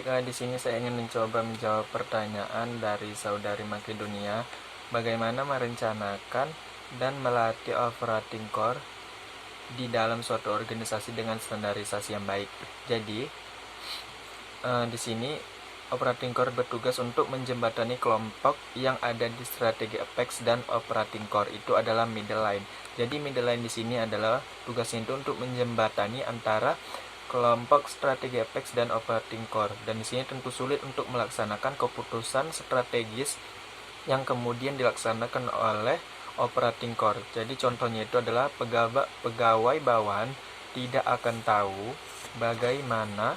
di sini saya ingin mencoba menjawab pertanyaan dari saudari Makedonia, bagaimana merencanakan dan melatih operating core di dalam suatu organisasi dengan standarisasi yang baik. Jadi, di sini operating core bertugas untuk menjembatani kelompok yang ada di strategi apex, dan operating core itu adalah middle line. Jadi middle line di sini adalah tugasnya itu untuk menjembatani antara kelompok strategi apex dan operating core. Dan di sini tentu sulit untuk melaksanakan keputusan strategis yang kemudian dilaksanakan oleh operating core. Jadi contohnya itu adalah pegawai bawahan tidak akan tahu bagaimana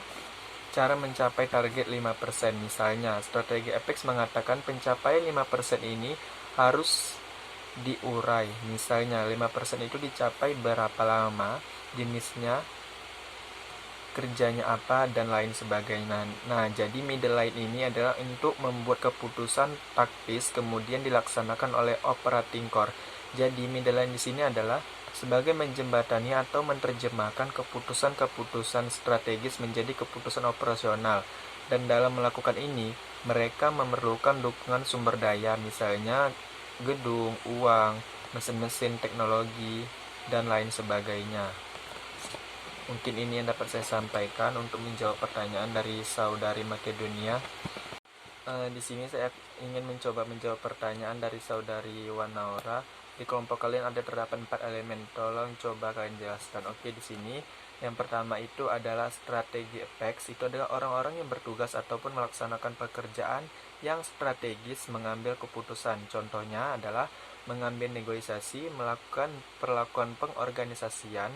cara mencapai target 5%. Misalnya, strategi apex mengatakan pencapaian 5% ini harus diurai. Misalnya, 5% itu dicapai berapa lama, jenisnya, kerjanya apa, dan lain sebagainya. Nah, jadi middle line ini adalah untuk membuat keputusan taktis kemudian dilaksanakan oleh operating core. Jadi middle line di sini adalah sebagai menjembatani atau menerjemahkan keputusan-keputusan strategis menjadi keputusan operasional. Dan dalam melakukan ini, mereka memerlukan dukungan sumber daya, misalnya gedung, uang, mesin-mesin, teknologi, dan lain sebagainya. Mungkin ini yang dapat saya sampaikan untuk menjawab pertanyaan dari saudari Makedonia. Di sini saya ingin mencoba menjawab pertanyaan dari saudari Wanaura. Di kelompok kalian ada terdapat 4 elemen. Tolong coba kalian jelaskan. Oke, di sini yang pertama itu adalah strategi apex. Itu adalah orang-orang yang bertugas ataupun melaksanakan pekerjaan yang strategis mengambil keputusan. Contohnya adalah mengambil negosiasi, melakukan perlakuan pengorganisasian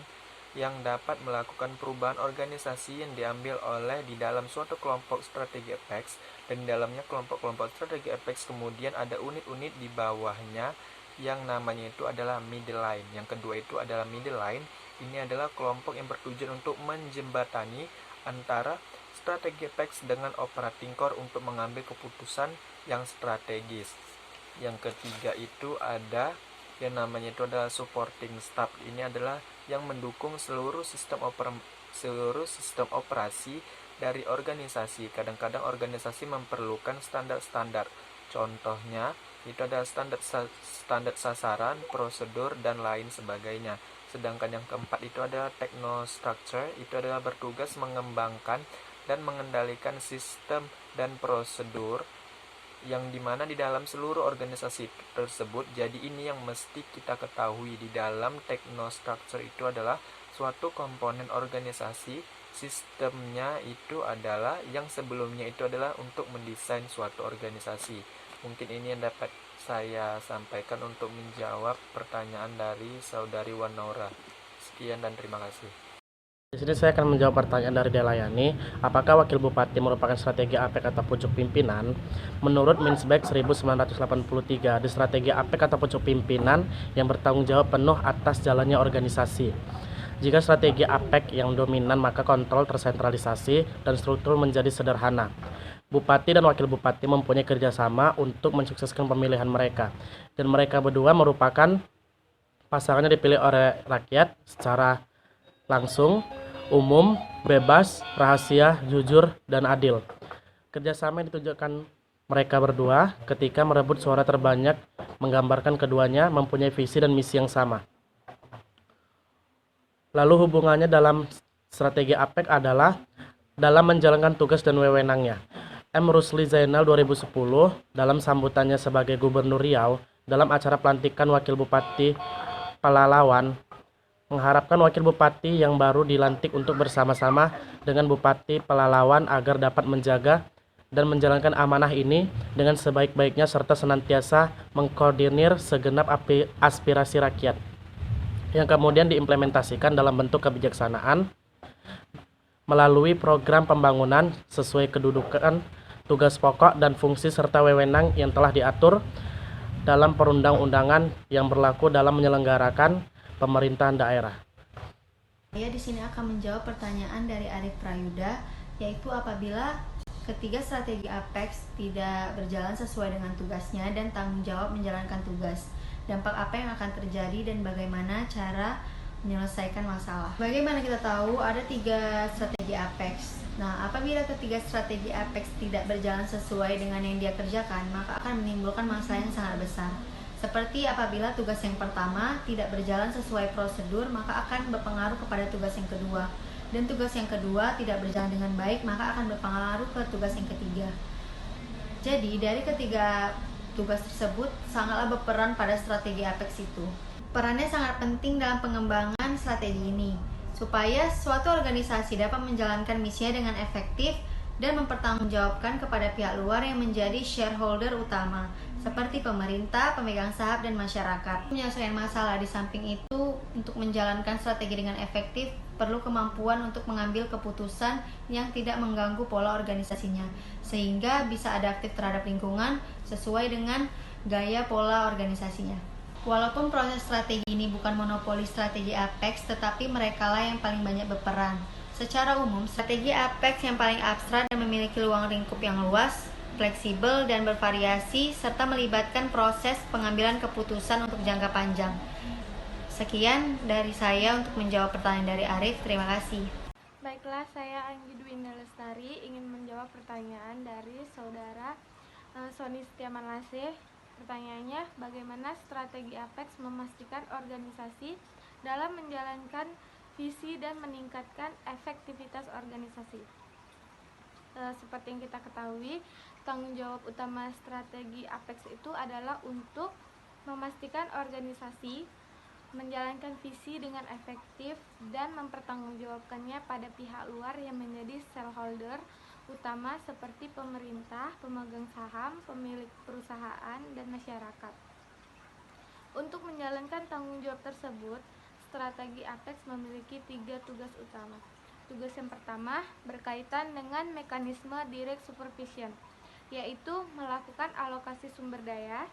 yang dapat melakukan perubahan organisasi yang diambil oleh di dalam suatu kelompok strategi apex. Dan di dalamnya kelompok-kelompok strategi apex kemudian ada unit-unit di bawahnya yang namanya itu adalah middle line. Yang kedua itu adalah middle line. Ini adalah kelompok yang bertujuan untuk menjembatani antara strategi apex dengan operating core untuk mengambil keputusan yang strategis. Yang ketiga itu ada yang namanya itu adalah supporting staff. Ini adalah yang mendukung seluruh sistem operasi dari organisasi. Kadang-kadang organisasi memerlukan standar-standar. Contohnya itu adalah standar sasaran, prosedur, dan lain sebagainya. Sedangkan yang keempat itu adalah technostructure. Itu adalah bertugas mengembangkan dan mengendalikan sistem dan prosedur yang dimana di dalam seluruh organisasi tersebut. Jadi ini yang mesti kita ketahui, di dalam technostructure itu adalah suatu komponen organisasi. Sistemnya itu adalah yang sebelumnya itu adalah untuk mendesain suatu organisasi. Mungkin ini yang dapat saya sampaikan untuk menjawab pertanyaan dari saudari Wanaura. Sekian dan terima kasih. Di sini saya akan menjawab pertanyaan dari Delayani, apakah wakil bupati merupakan strategi APEK atau pucuk pimpinan? Menurut Minsbek 1983, di strategi APEK atau pucuk pimpinan yang bertanggung jawab penuh atas jalannya organisasi. Jika strategi APEK yang dominan, maka kontrol tersentralisasi dan struktur menjadi sederhana. Bupati dan wakil bupati mempunyai kerjasama untuk mensukseskan pemilihan mereka, dan mereka berdua merupakan pasangannya dipilih oleh rakyat secara langsung, umum, bebas, rahasia, jujur, dan adil. Kerjasama yang ditunjukkan mereka berdua ketika merebut suara terbanyak menggambarkan keduanya mempunyai visi dan misi yang sama. Lalu hubungannya dalam strategi APEK adalah dalam menjalankan tugas dan wewenangnya. M. Rusli Zainal 2010 dalam sambutannya sebagai Gubernur Riau dalam acara pelantikan Wakil Bupati Pelalawan mengharapkan wakil bupati yang baru dilantik untuk bersama-sama dengan Bupati Pelalawan agar dapat menjaga dan menjalankan amanah ini dengan sebaik-baiknya serta senantiasa mengkoordinir segenap aspirasi rakyat yang kemudian diimplementasikan dalam bentuk kebijaksanaan melalui program pembangunan sesuai kedudukan, tugas pokok, dan fungsi serta wewenang yang telah diatur dalam perundang-undangan yang berlaku dalam menyelenggarakan pemerintahan daerah. Saya di sini akan menjawab pertanyaan dari Arif Prayuda, yaitu apabila ketiga strategi APEX tidak berjalan sesuai dengan tugasnya dan tanggung jawab menjalankan tugas, dampak apa yang akan terjadi dan bagaimana cara menyelesaikan masalah. Bagaimana kita tahu ada 3 strategi Apex? Nah, apabila ketiga strategi Apex tidak berjalan sesuai dengan yang dia kerjakan, maka akan menimbulkan masalah yang sangat besar. Seperti apabila tugas yang pertama tidak berjalan sesuai prosedur, maka akan berpengaruh kepada tugas yang kedua. Dan tugas yang kedua tidak berjalan dengan baik, maka akan berpengaruh ke tugas yang ketiga. Jadi, dari ketiga tugas tersebut sangatlah berperan pada strategi Apex itu. Perannya sangat penting dalam pengembangan strategi ini, supaya suatu organisasi dapat menjalankan misinya dengan efektif dan mempertanggungjawabkan kepada pihak luar yang menjadi shareholder utama, seperti pemerintah, pemegang saham, dan masyarakat. Menyelesaikan masalah di samping itu, untuk menjalankan strategi dengan efektif, perlu kemampuan untuk mengambil keputusan yang tidak mengganggu pola organisasinya, sehingga bisa adaptif terhadap lingkungan sesuai dengan gaya pola organisasinya. Walaupun proses strategi ini bukan monopoli strategi Apex, tetapi merekalah yang paling banyak berperan. Secara umum, strategi Apex yang paling abstrak dan memiliki ruang lingkup yang luas, fleksibel, dan bervariasi, serta melibatkan proses pengambilan keputusan untuk jangka panjang. Sekian dari saya untuk menjawab pertanyaan dari Arif. Terima kasih. Baiklah, saya Anggi Dwinda Lestari ingin menjawab pertanyaan dari saudara Sony Setiaman Lasih. Pertanyaannya, bagaimana strategi Apex memastikan organisasi dalam menjalankan visi dan meningkatkan efektivitas organisasi? Seperti yang kita ketahui, tanggung jawab utama strategi Apex itu adalah untuk memastikan organisasi menjalankan visi dengan efektif dan mempertanggungjawabkannya pada pihak luar yang menjadi shareholder utama seperti pemerintah, pemegang saham, pemilik perusahaan, dan masyarakat. Untuk menjalankan tanggung jawab tersebut, strategi Apex memiliki 3 tugas utama. Tugas yang pertama berkaitan dengan mekanisme direct supervision, yaitu melakukan alokasi sumber daya,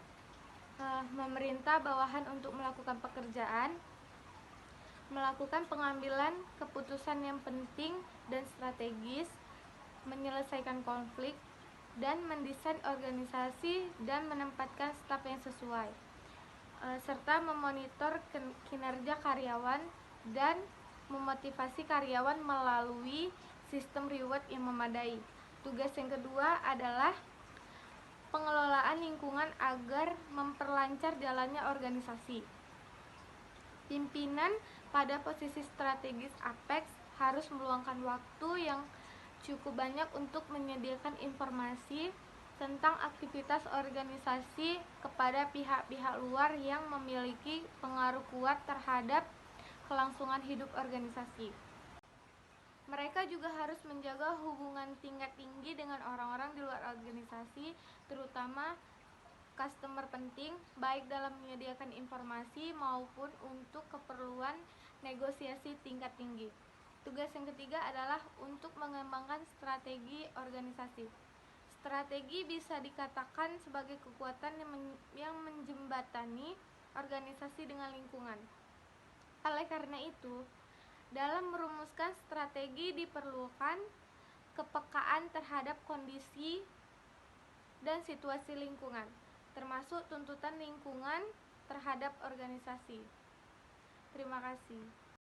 memerintah bawahan untuk melakukan pekerjaan, melakukan pengambilan keputusan yang penting dan strategis, menyelesaikan konflik, dan mendesain organisasi dan menempatkan staf yang sesuai, serta memonitor kinerja karyawan dan memotivasi karyawan melalui sistem reward yang memadai. Tugas yang kedua adalah pengelolaan lingkungan agar memperlancar jalannya organisasi. Pimpinan pada posisi strategis Apex harus meluangkan waktu yang cukup banyak untuk menyediakan informasi tentang aktivitas organisasi kepada pihak-pihak luar yang memiliki pengaruh kuat terhadap kelangsungan hidup organisasi. Mereka juga harus menjaga hubungan tingkat tinggi dengan orang-orang di luar organisasi, terutama customer penting, baik dalam menyediakan informasi maupun untuk keperluan negosiasi tingkat tinggi. Tugas yang ketiga adalah untuk mengembangkan strategi organisasi. Strategi bisa dikatakan sebagai kekuatan yang menjembatani organisasi dengan lingkungan. Oleh karena itu, dalam merumuskan strategi diperlukan kepekaan terhadap kondisi dan situasi lingkungan, termasuk tuntutan lingkungan terhadap organisasi. Terima kasih.